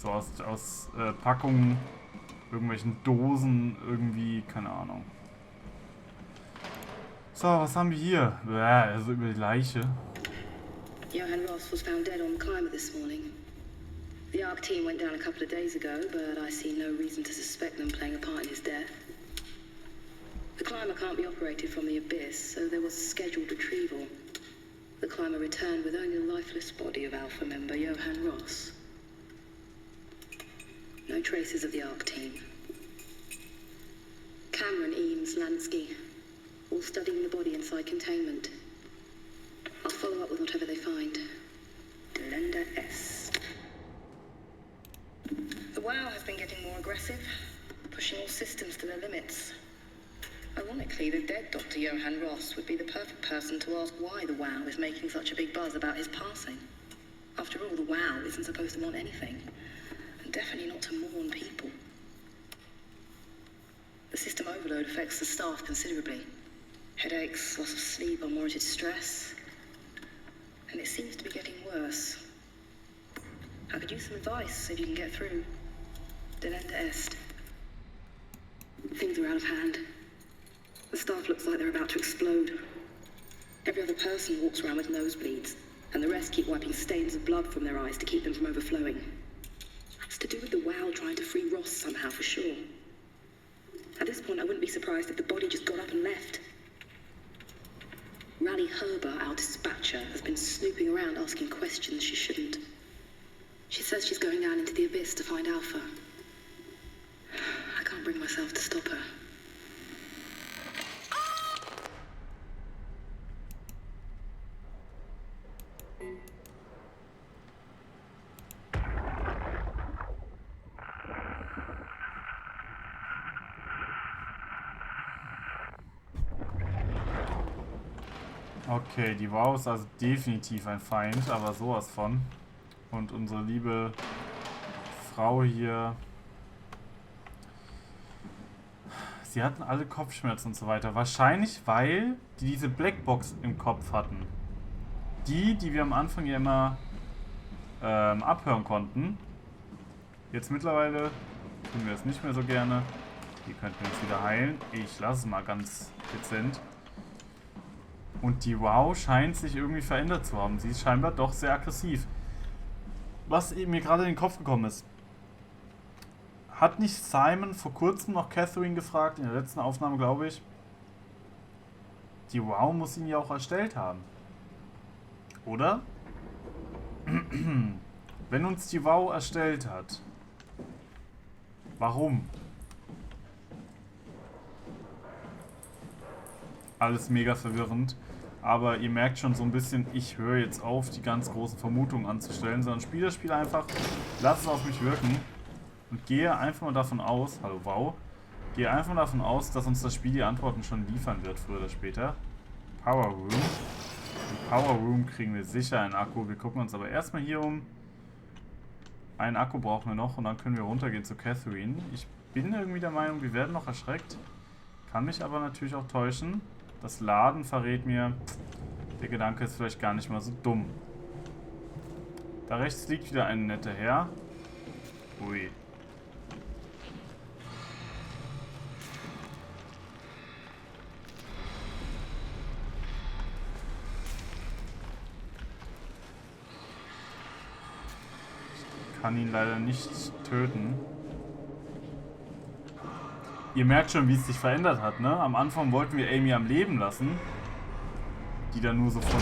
So aus Packungen, irgendwelchen Dosen, irgendwie, keine Ahnung. So, was haben wir hier? Also über die Leiche. Johann Ross was found dead on the climber this morning. The ARC team went down a couple of days ago, but I see no reason to suspect them playing a part in his death. The climber can't be operated from the abyss, so there was a scheduled retrieval. The climber returned with only the lifeless body of Alpha member Johann Ross. No traces of the ARC team. Cameron, Eames, Lansky, all studying the body inside containment. I'll follow up with whatever they find. Delenda S. The WoW has been getting more aggressive, pushing all systems to their limits. Ironically, the dead Dr. Johann Ross would be the perfect person to ask why the WoW is making such a big buzz about his passing. After all, the WoW isn't supposed to want anything, and definitely not to mourn people. The system overload affects the staff considerably. Headaches, loss of sleep, unwarranted stress. And it seems to be getting worse. I could use some advice if you can get through. Delenda est. Things are out of hand. The staff looks like they're about to explode. Every other person walks around with nosebleeds, and the rest keep wiping stains of blood from their eyes to keep them from overflowing. It's to do with the WoW trying to free Ross somehow, for sure. At this point, I wouldn't be surprised if the body just got up and left. Rally Herber, our dispatcher, has been snooping around asking questions she shouldn't. She says she's going down into the abyss to find Alpha. I can't bring myself to stop her. Okay, die WoW ist also definitiv ein Feind, aber sowas von. Und unsere liebe Frau hier, sie hatten alle Kopfschmerzen und so weiter. Wahrscheinlich, weil die diese Blackbox im Kopf hatten. Die wir am Anfang ja immer abhören konnten. Jetzt mittlerweile tun wir es nicht mehr so gerne. Die könnten wir jetzt wieder heilen. Ich lasse es mal ganz dezent. Und die WoW scheint sich irgendwie verändert zu haben. Sie ist scheinbar doch sehr aggressiv. Was eben mir gerade in den Kopf gekommen ist. Hat nicht Simon vor kurzem noch Catherine gefragt, in der letzten Aufnahme glaube ich. Die WoW muss ihn ja auch erstellt haben. Oder? Wenn uns die WoW erstellt hat. Warum? Alles mega verwirrend. Aber ihr merkt schon so ein bisschen, ich höre jetzt auf, die ganz großen Vermutungen anzustellen, sondern spiele das Spiel einfach, lass es auf mich wirken und gehe einfach mal davon aus, hallo wow, gehe einfach mal davon aus, dass uns das Spiel die Antworten schon liefern wird, früher oder später. Power Room. Im Power Room kriegen wir sicher einen Akku. Wir gucken uns aber erstmal hier um. Einen Akku brauchen wir noch und dann können wir runtergehen zu Catherine. Ich bin irgendwie der Meinung, wir werden noch erschreckt. Kann mich aber natürlich auch täuschen. Das Laden verrät mir, der Gedanke ist vielleicht gar nicht mal so dumm. Da rechts liegt wieder ein netter Herr. Ui. Ich kann ihn leider nicht töten. Ihr merkt schon, wie es sich verändert hat, ne? Am Anfang wollten wir Amy am Leben lassen. Die dann nur so von...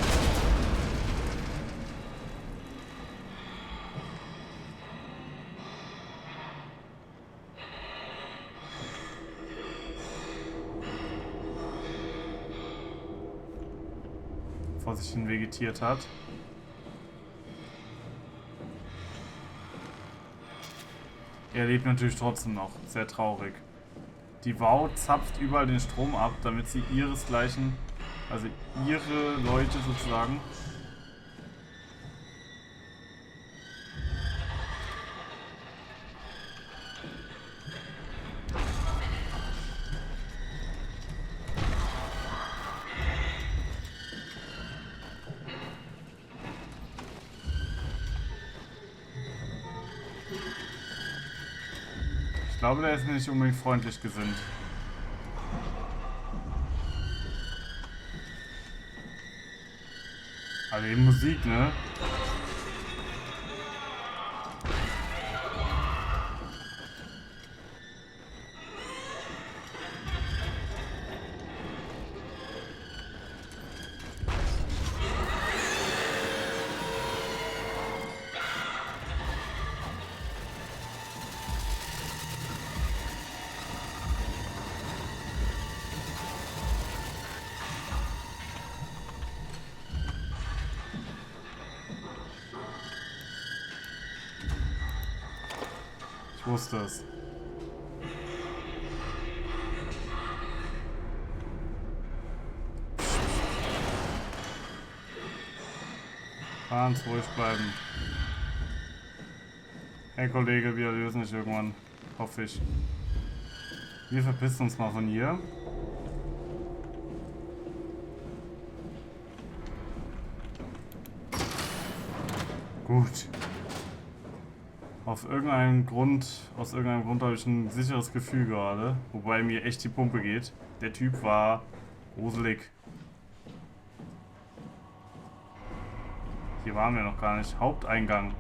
vor sich hin vegetiert hat. Er lebt natürlich trotzdem noch. Sehr traurig. Die WoW zapft überall den Strom ab, damit sie ihresgleichen, also ihre Leute sozusagen, glaube, der ist mir nicht unbedingt freundlich gesinnt. Aber eben Musik, ne? Ich wusste es. Ganz ruhig bleiben. Hey Kollege, wir lösen dich irgendwann. Hoffe ich. Wir verpissen uns mal von hier. Gut. Aus irgendeinem Grund habe ich ein sicheres Gefühl gerade. Wobei mir echt die Pumpe geht. Der Typ war gruselig. Hier waren wir noch gar nicht. Haupteingang.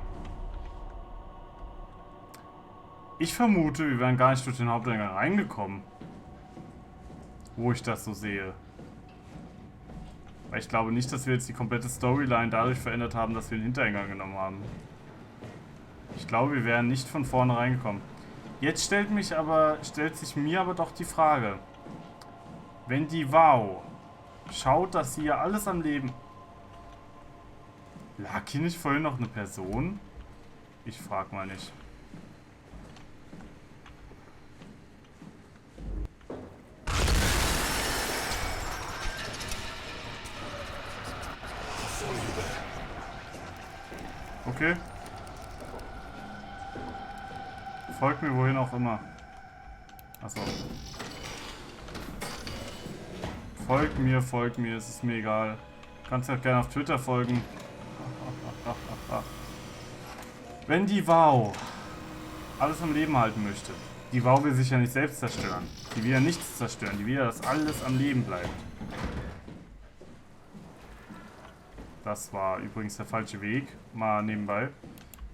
Ich vermute, wir wären gar nicht durch den Haupteingang reingekommen. Wo ich das so sehe. Weil ich glaube nicht, dass wir jetzt die komplette Storyline dadurch verändert haben, dass wir den Hintereingang genommen haben. Ich glaube, wir wären nicht von vorne reingekommen. Jetzt stellt sich mir aber doch die Frage. Wenn die Wow schaut, dass hier alles am Leben... Lag hier nicht vorhin noch eine Person? Ich frag mal nicht. Okay. Folgt mir wohin auch immer. Achso. Folgt mir, es ist mir egal. Kannst ja gerne auf Twitter folgen. Wenn die Wow alles am Leben halten möchte, die Wow will sich ja nicht selbst zerstören. Die will ja nichts zerstören, die will ja, dass alles am Leben bleibt. Das war übrigens der falsche Weg, mal nebenbei.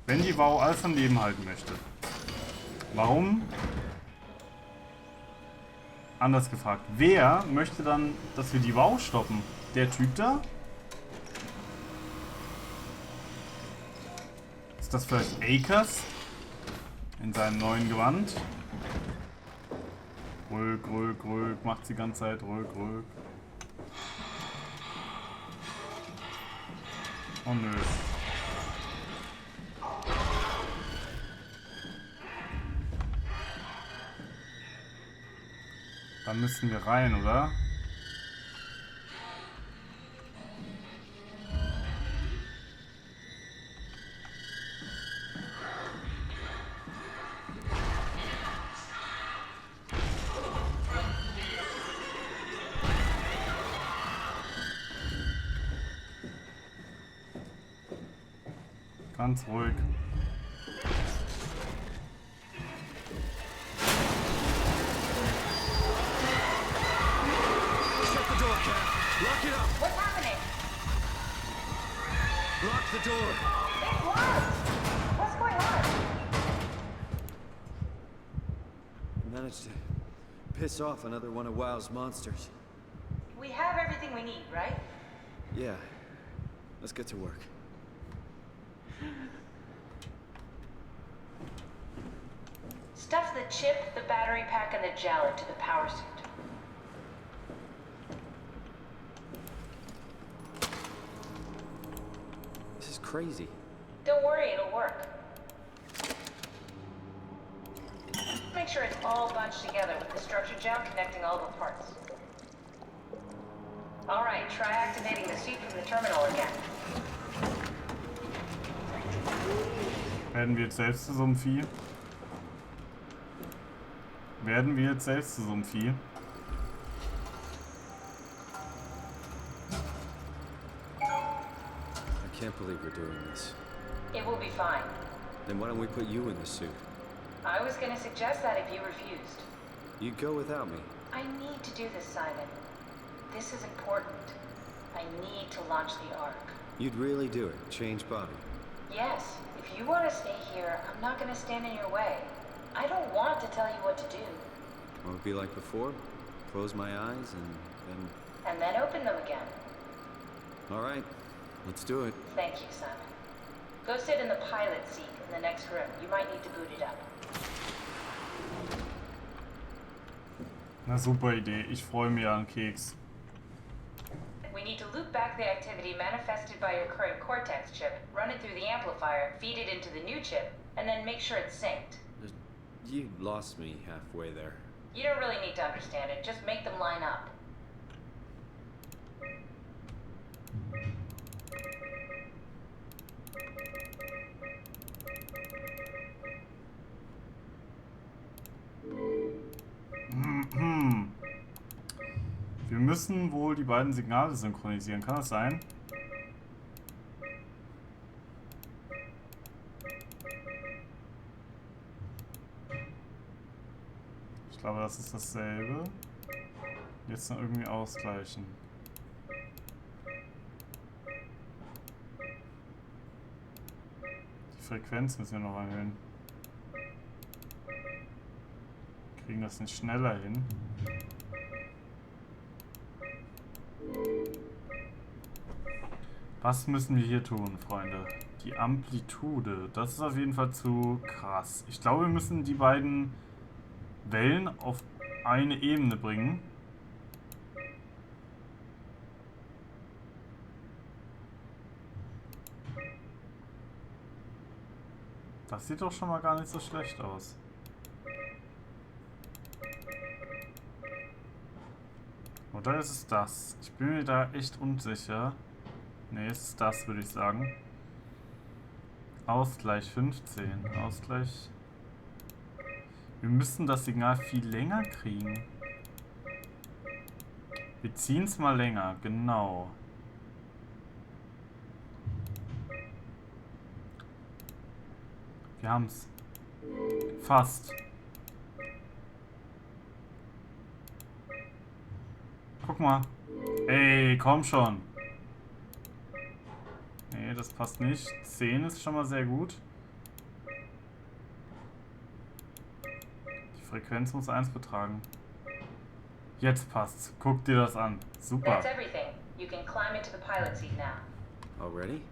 Wenn die Wow alles am Leben halten möchte, warum? Anders gefragt, wer möchte dann, dass wir die Wow stoppen? Der Typ da? Ist das vielleicht Akers? In seinem neuen Gewand? Ruhig, ruhig, ruhig, macht's die ganze Zeit, ruhig, ruhig. Oh nö. Dann müssen wir rein, oder? Ganz ruhig. Lock it up! What's happening? Lock the door! It's locked! What's going on? Managed to piss off another one of WoW's monsters. We have everything we need, right? Yeah. Let's get to work. Stuff the chip, the battery pack, and the gel into the power suit. This is crazy. Don't worry, it'll work. Make sure it's all bunched together with the Struktur-Gel connecting all the parts. Alright, try activating the suit from the terminal again. Werden wir jetzt selbst zu so einem Vieh? Werden wir jetzt selbst zu so einem Vieh? I can't believe we're doing this. It will be fine. Then why don't we put you in the suit? I was gonna suggest that if you refused. You'd go without me. I need to do this, Simon. This is important. I need to launch the Ark. You'd really do it. Change body. Yes, if you want to stay here, I'm not gonna stand in your way. I don't want to tell you what to do. Won't it be like before? Close my eyes And then open them again. All right, let's do it. Thank you, Simon. Go sit in the pilot seat in the next room. You might need to boot it up. Na super Idee, ich freue mich an Keks. We need to loop back the activity manifested by your current Cortex-Chip, run it through the amplifier, feed it into the new chip, and then make sure it's synced. You lost me halfway there. You don't really need to understand it, just make them line up. Wir müssen wohl die beiden Signale synchronisieren. Kann das sein? Ich glaube, das ist dasselbe. Jetzt noch irgendwie ausgleichen. Die Frequenz müssen wir noch erhöhen. Kriegen das nicht schneller hin. Was müssen wir hier tun, Freunde? Die Amplitude. Das ist auf jeden Fall zu krass. Ich glaube, wir müssen die beiden Wellen auf eine Ebene bringen. Das sieht doch schon mal gar nicht so schlecht aus. Oder ist es das? Ich bin mir da echt unsicher. Ne, es ist das, würde ich sagen. Ausgleich 15. Ausgleich. Wir müssen das Signal viel länger kriegen. Wir ziehen es mal länger, genau. Wir haben es. Fast. Guck mal. Ey, komm schon. Nee, das passt nicht. 10 ist schon mal sehr gut. Die Frequenz muss 1 betragen. Jetzt passt's. Guck dir das an. Super. That's everything. You can climb into the pilot seat now. Already?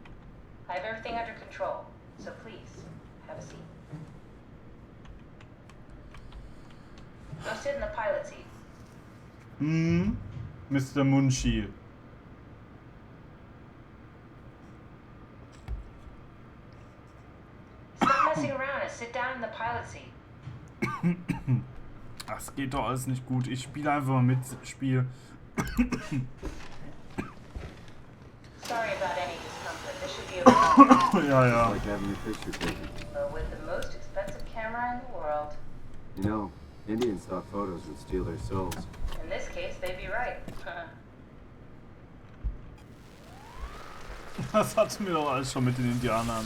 I have everything under control, so please, have a seat. Go sit in the pilot seat. Mr. Munshi. Stop messing around and sit down in the pilot seat. Das geht doch alles nicht gut. Ich spiele einfach mal mit. Spiel. Sorry about any discomfort. This should be okay. Ja. Like having your picture taken. But with the most expensive camera in the world. You know, Indians thought photos would steal their souls. In this case, they'd be right. Das hatten wir doch alles schon mit den Indianern.